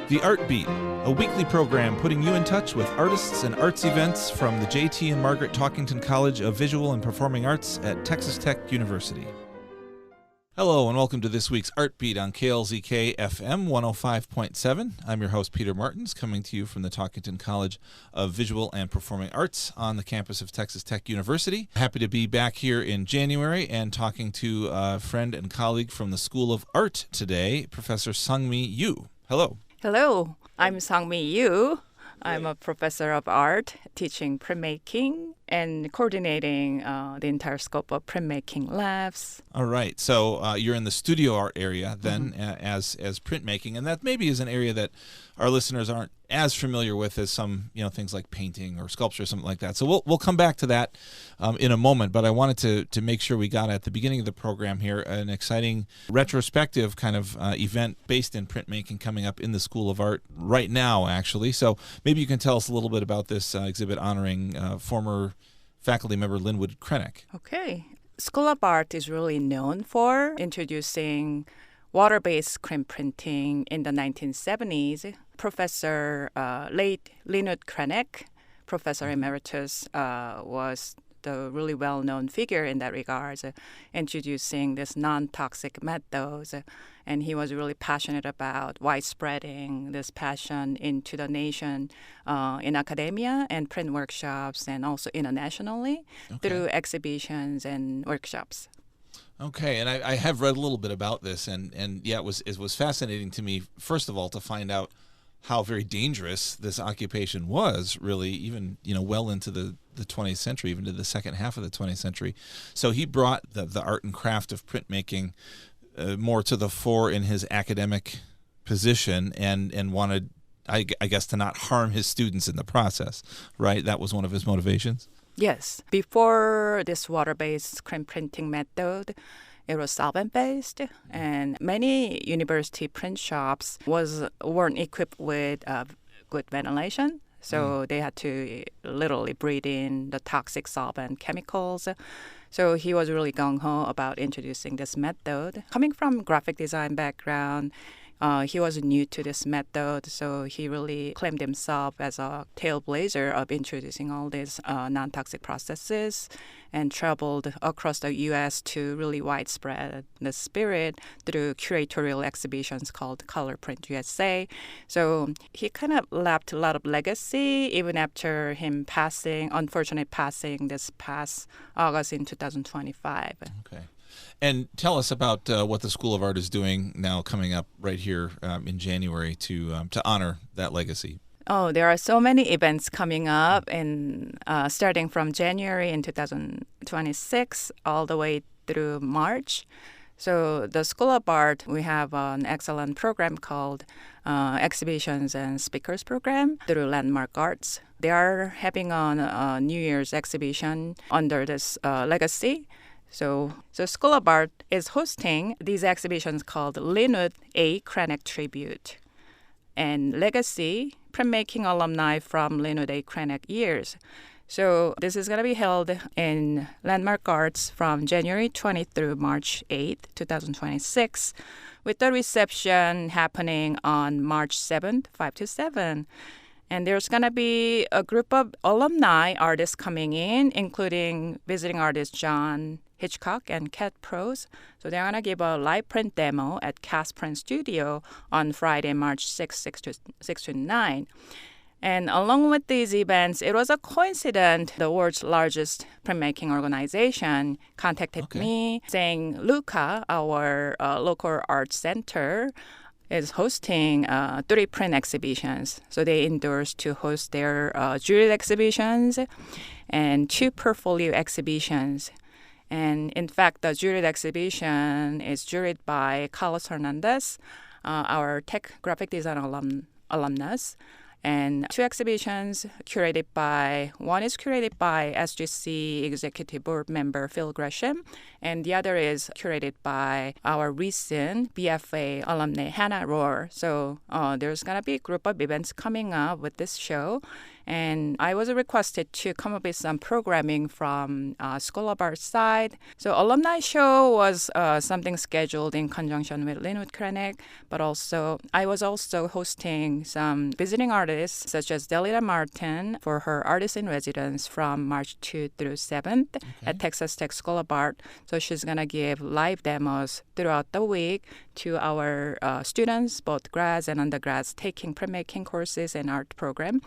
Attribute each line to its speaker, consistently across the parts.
Speaker 1: The Art Beat, a weekly program putting you in touch with artists and arts events from the J.T. and Margaret Talkington College of Visual and Performing Arts at Texas Tech University. Hello and welcome to this week's Art Beat on KLZK FM 105.7. I'm your host Peter Martins, coming to you from the Talkington College of Visual and Performing Arts on the campus of Texas Tech University. Happy to be back here in January and talking to a friend and colleague from the School of Art today, Professor Sangmi Yoo. Hello.
Speaker 2: Hello, I'm Sangmi Yoo. I'm a professor of art, teaching printmaking and coordinating the entire scope of printmaking labs.
Speaker 1: All right. So you're in the studio art area then as printmaking, and that maybe is an area that our listeners aren't as familiar with as some things like painting or sculpture or something like that. So we'll come back to that in a moment. But I wanted to make sure we got at the beginning of the program here an exciting retrospective kind of event based in printmaking coming up in the School of Art right now, actually. So maybe you can tell us a little bit about this exhibit honoring former faculty member Linwood Krennick.
Speaker 2: Okay. School of Art is really known for introducing water-based screen printing in the 1970s. Professor late Linwood Krennick, Professor Emeritus, was the really well-known figure in that regard, introducing this non-toxic methods. And he was really passionate about widespreading this passion into the nation in academia and print workshops and also internationally through exhibitions and workshops.
Speaker 1: Okay, and I have read a little bit about this, and yeah, it was fascinating to me, first of all, to find out how very dangerous this occupation was, really, even well into the 20th century, even to the second half of the 20th century. So he brought the art and craft of printmaking more to the fore in his academic position, and wanted, I guess, to not harm his students in the process, right? That was one of his motivations?
Speaker 2: Yes. Before this water-based screen printing method, it was solvent-based, and many university print shops weren't equipped with good ventilation, so they had to literally breathe in the toxic solvent chemicals. So he was really gung-ho about introducing this method. Coming from graphic design background, he was new to this method, so he really claimed himself as a trailblazer of introducing all these non-toxic processes and traveled across the U.S. to really widespread the spirit through curatorial exhibitions called Color Print USA. So he kind of left a lot of legacy even after him unfortunately passing this past August in 2025.
Speaker 1: Okay. And tell us about what the School of Art is doing now coming up right here in January to honor that legacy.
Speaker 2: Oh, there are so many events coming up, and starting from January in 2026 all the way through March. So the School of Art, we have an excellent program called Exhibitions and Speakers Program through Landmark Arts. They are having a New Year's exhibition under this legacy. So School of Art is hosting these exhibitions called Linwood A. Krennick Tribute and Legacy Printmaking Alumni from Linwood A. Krennick Years. So this is going to be held in Landmark Arts from January 20th through March 8th, 2026, with the reception happening on March 7th, 5 to 7. And there's going to be a group of alumni artists coming in, including visiting artist John Hitchcock and Cat Prose. So they're going to give a live print demo at Cast Print Studio on Friday, March 6 to 9. And along with these events, it was a coincidence. The world's largest printmaking organization contacted me saying, Luca, our local art center, is hosting 3 print exhibitions. So they endorsed to host their juried exhibitions and 2 portfolio exhibitions. And in fact, the juried exhibition is juried by Carlos Hernandez, our tech graphic design alumnus. And 2 exhibitions one is curated by SGC Executive Board member Phil Gresham, and the other is curated by our recent BFA alumni Hannah Rohr. So there's going to be a group of events coming up with this show. And I was requested to come up with some programming from School of Art side. So alumni show was something scheduled in conjunction with Linwood Clinic, but also I was also hosting some visiting artists such as Delita Martin for her artist in residence from March 2 through 7th at Texas Tech School of Art. So she's going to give live demos throughout the week to our students, both grads and undergrads, taking printmaking courses and art program.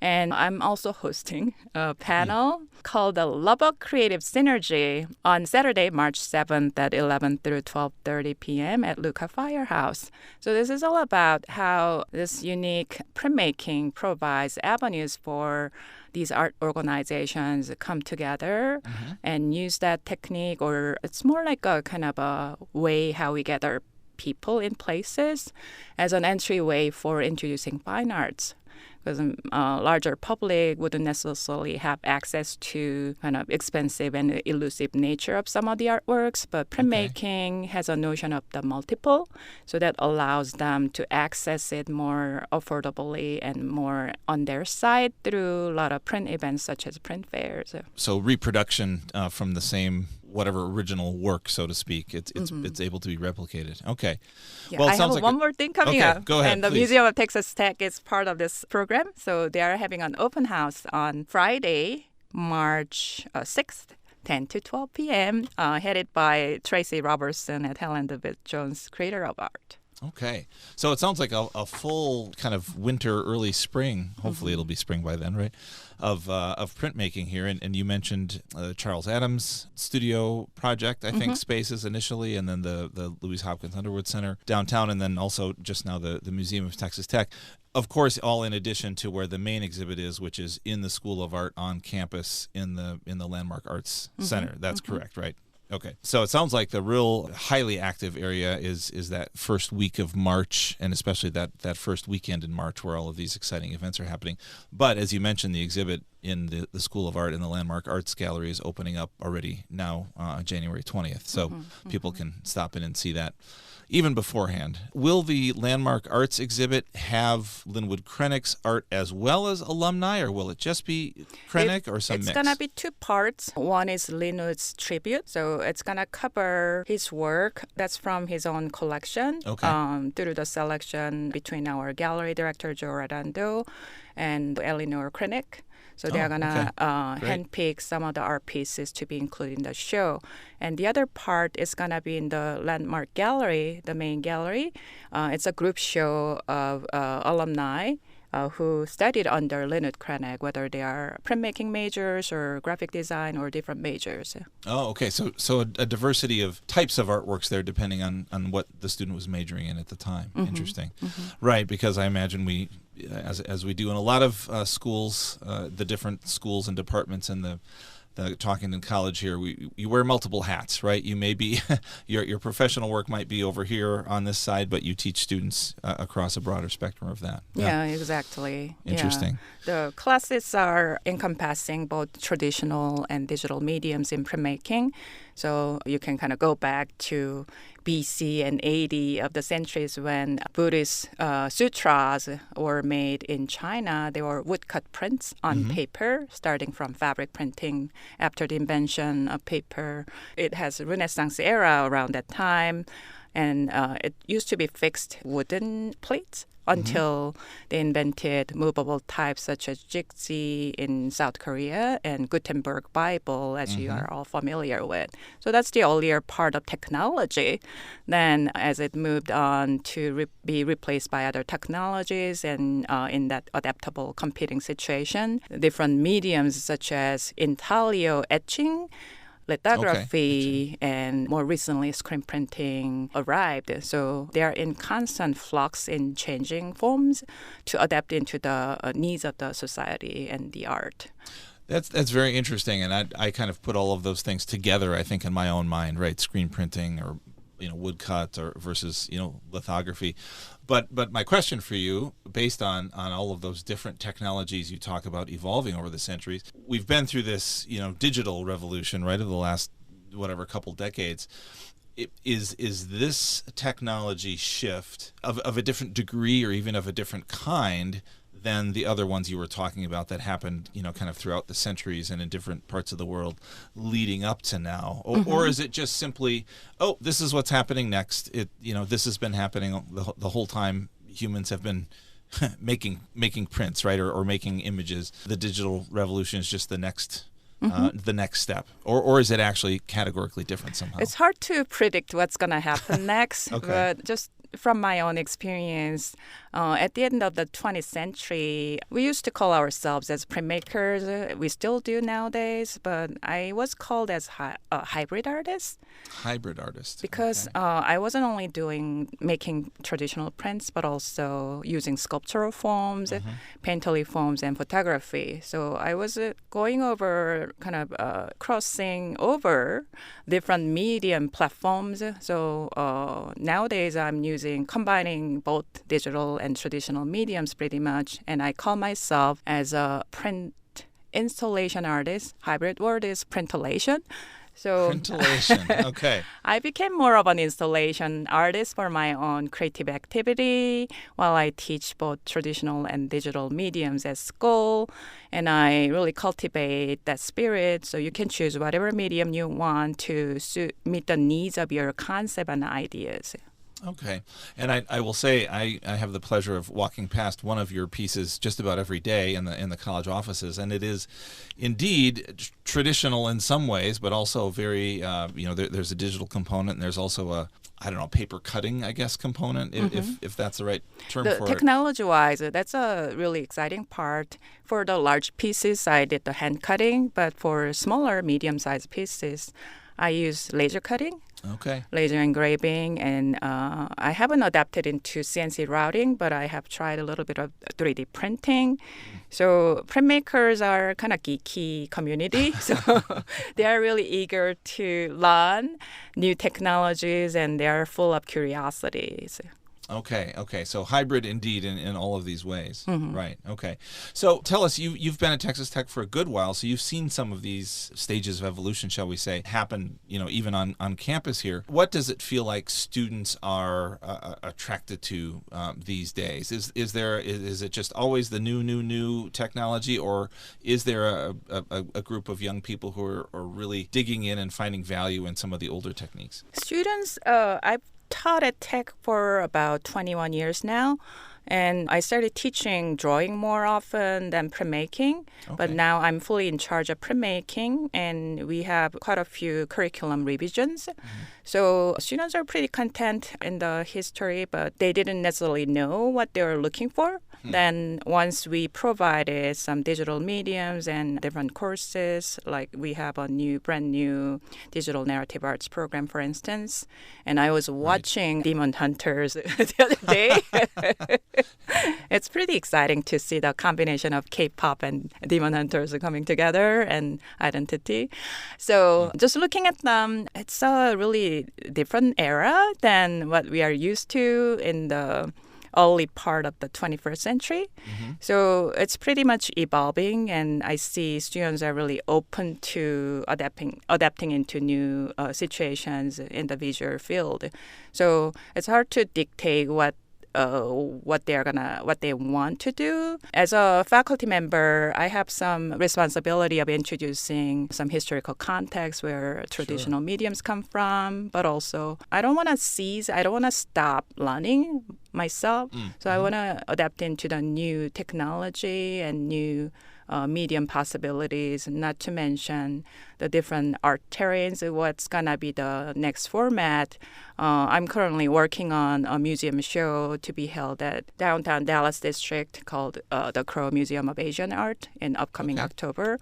Speaker 2: And I'm also hosting a panel called the Lubbock Creative Synergy on Saturday, March 7th at 11 through 12:30 p.m. at Luca Firehouse. So this is all about how this unique printmaking provides avenues for these art organizations come together and use that technique, or it's more like a kind of a way how we gather people in places as an entryway for introducing fine arts. Because a larger public wouldn't necessarily have access to kind of expensive and elusive nature of some of the artworks, but printmaking has a notion of the multiple, so that allows them to access it more affordably and more on their side through a lot of print events such as print fairs.
Speaker 1: So reproduction from the same whatever original work, so to speak, it's able to be replicated. Okay.
Speaker 2: Yeah,
Speaker 1: Well, it
Speaker 2: I
Speaker 1: sounds
Speaker 2: have
Speaker 1: like
Speaker 2: one more thing coming up.
Speaker 1: Go ahead,
Speaker 2: and the
Speaker 1: please.
Speaker 2: Museum of Texas Tech is part of this program. So they are having an open house on Friday, March 6th. 10 to 12 p.m., headed by Tracy Robertson at Helen DeWitt Jones, creator of art.
Speaker 1: Okay. So it sounds like a full kind of winter, early spring, hopefully it'll be spring by then, right, of printmaking here. And you mentioned Charles Adams Studio Project, I think, spaces initially, and then the Louise Hopkins Underwood Center downtown, and then also just now the Museum of Texas Tech. Of course, all in addition to where the main exhibit is, which is in the School of Art on campus in the Landmark Arts Center. That's correct, right? Okay. So it sounds like the real highly active area is that first week of March, and especially that first weekend in March where all of these exciting events are happening. But as you mentioned, the exhibit in the School of Art in the Landmark Arts Gallery is opening up already now on January 20th. So people can stop in and see that even beforehand. Will the Landmark Arts exhibit have Linwood Krennic's art as well as alumni, or will it just be Krennic or some mix?
Speaker 2: It's going to be two parts. One is Linwood's tribute. So it's going to cover his work that's from his own collection through the selection between our gallery director, Joe Redondo, and Eleanor Krennic. So they're going to handpick some of the art pieces to be included in the show. And the other part is going to be in the Landmark Gallery, the main gallery. It's a group show of alumni who studied under Linwood Krennic, whether they are printmaking majors or graphic design or different majors.
Speaker 1: Oh, okay. So a diversity of types of artworks there depending on what the student was majoring in at the time. Interesting. Right, because I imagine we, as we do in a lot of schools, the different schools and departments in the Talkington College here, you wear multiple hats, right? You may be, your professional work might be over here on this side, but you teach students across a broader spectrum of that.
Speaker 2: Yeah, exactly.
Speaker 1: Interesting.
Speaker 2: Yeah. The classes are encompassing both traditional and digital mediums in printmaking. So you can kind of go back to BC and AD of the centuries when Buddhist sutras were made in China. They were woodcut prints on paper, starting from fabric printing after the invention of paper. It has Renaissance era around that time, and it used to be fixed wooden plates until they invented movable types such as Jigsaw in South Korea and Gutenberg Bible, as you are all familiar with. So that's the earlier part of technology. Then as it moved on to be replaced by other technologies and in that adaptable competing situation, different mediums such as intaglio etching, lithography, and more recently screen printing arrived. So they are in constant flux in changing forms to adapt into the needs of the society and the art.
Speaker 1: That's very interesting, and I kind of put all of those things together, I think, in my own mind, right? Screen printing or woodcut or versus lithography. But my question for you, based on all of those different technologies you talk about evolving over the centuries, we've been through this digital revolution, right, of the last couple decades. Is this technology shift of a different degree or even of a different kind than the other ones you were talking about that happened, kind of throughout the centuries and in different parts of the world leading up to now? Or is it just simply, oh, this is what's happening next? This has been happening the whole time humans have been making prints, right? Or making images. The digital revolution is just the next step, or is it actually categorically different somehow?
Speaker 2: It's hard to predict what's going to happen next,
Speaker 1: Okay.
Speaker 2: but just from my own experience, at the end of the 20th century, we used to call ourselves as printmakers. We still do nowadays, but I was called as a hybrid artist.
Speaker 1: Hybrid artist.
Speaker 2: Because
Speaker 1: Okay.
Speaker 2: I wasn't only making traditional prints, but also using sculptural forms, painterly forms, and photography. So I was going over, kind of crossing over different medium platforms. So nowadays I'm combining both digital and traditional mediums pretty much. And I call myself as a print installation artist. Hybrid word is printillation. So
Speaker 1: Printillation. Okay.
Speaker 2: I became more of an installation artist for my own creative activity while I teach both traditional and digital mediums at school. And I really cultivate that spirit. So you can choose whatever medium you want to meet the needs of your concept and ideas.
Speaker 1: Okay. And I will say I have the pleasure of walking past one of your pieces just about every day in the college offices, and it is indeed traditional in some ways, but also very there's a digital component, and there's also a paper cutting, I guess, component, if that's the right term for it.
Speaker 2: Technology-wise, that's a really exciting part. For the large pieces, I did the hand cutting, but for smaller, medium-sized pieces, I use laser cutting.
Speaker 1: Okay.
Speaker 2: Laser engraving, and I haven't adapted into CNC routing, but I have tried a little bit of 3D printing. So printmakers are kind of geeky community, so they are really eager to learn new technologies, and they are full of curiosities.
Speaker 1: Okay. So hybrid indeed in all of these ways. Right. Okay. So tell us, you've been at Texas Tech for a good while, so you've seen some of these stages of evolution, shall we say, happen, even on campus here. What does it feel like students are attracted to these days? Is it just always the new technology, or is there a group of young people who are really digging in and finding value in some of the older techniques?
Speaker 2: Students, I've taught at Tech for about 21 years now. And I started teaching drawing more often than printmaking.
Speaker 1: Okay.
Speaker 2: But now I'm fully in charge of printmaking, and we have quite a few curriculum revisions. So students are pretty content in the history, but they didn't necessarily know what they were looking for. Then once we provided some digital mediums and different courses, like we have a brand new digital narrative arts program, for instance, and I was watching Demon Hunters the other day. It's pretty exciting to see the combination of K-pop and Demon Hunters coming together and identity. So just looking at them, it's a really different era than what we are used to in the early part of the 21st century. So it's pretty much evolving, and I see students are really open to adapting into new situations in the visual field. So it's hard to dictate what they want to do. As a faculty member, I have some responsibility of introducing some historical context where traditional mediums come from, but also I don't want to stop learning myself. So I want to adapt into the new technology and new medium possibilities, not to mention the different art terrains, what's going to be the next format. I'm currently working on a museum show to be held at downtown Dallas district called the Crow Museum of Asian Art in upcoming October.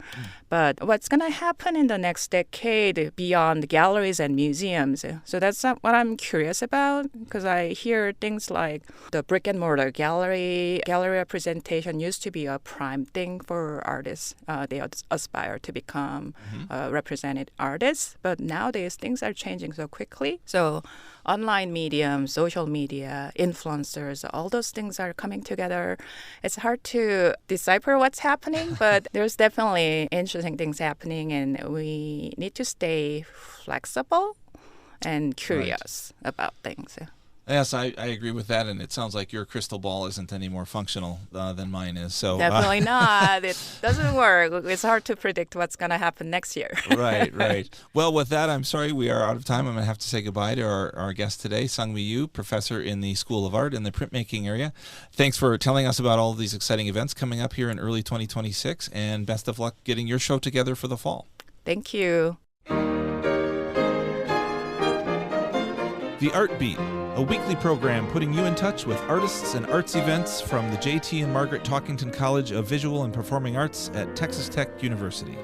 Speaker 2: But what's going to happen in the next decade beyond galleries and museums? So that's what I'm curious about, because I hear things like the brick and mortar gallery representation used to be a prime thing for artists. They aspire to become represented artists, but nowadays things are changing so quickly. So online mediums, social media, influencers, all those things are coming together. It's hard to decipher what's happening, but there's definitely interesting things happening, and we need to stay flexible and curious about things.
Speaker 1: Yes, I agree with that, and it sounds like your crystal ball isn't any more functional than mine is. So
Speaker 2: Definitely not. It doesn't work. It's hard to predict what's going to happen next year.
Speaker 1: Right. Well, with that, I'm sorry we are out of time. I'm going to have to say goodbye to our guest today, Sangmi Yoo, professor in the School of Art in the printmaking area. Thanks for telling us about all of these exciting events coming up here in early 2026, and best of luck getting your show together for the fall.
Speaker 2: Thank you.
Speaker 1: The Art Beat, a weekly program putting you in touch with artists and arts events from the J.T. and Margaret Talkington College of Visual and Performing Arts at Texas Tech University.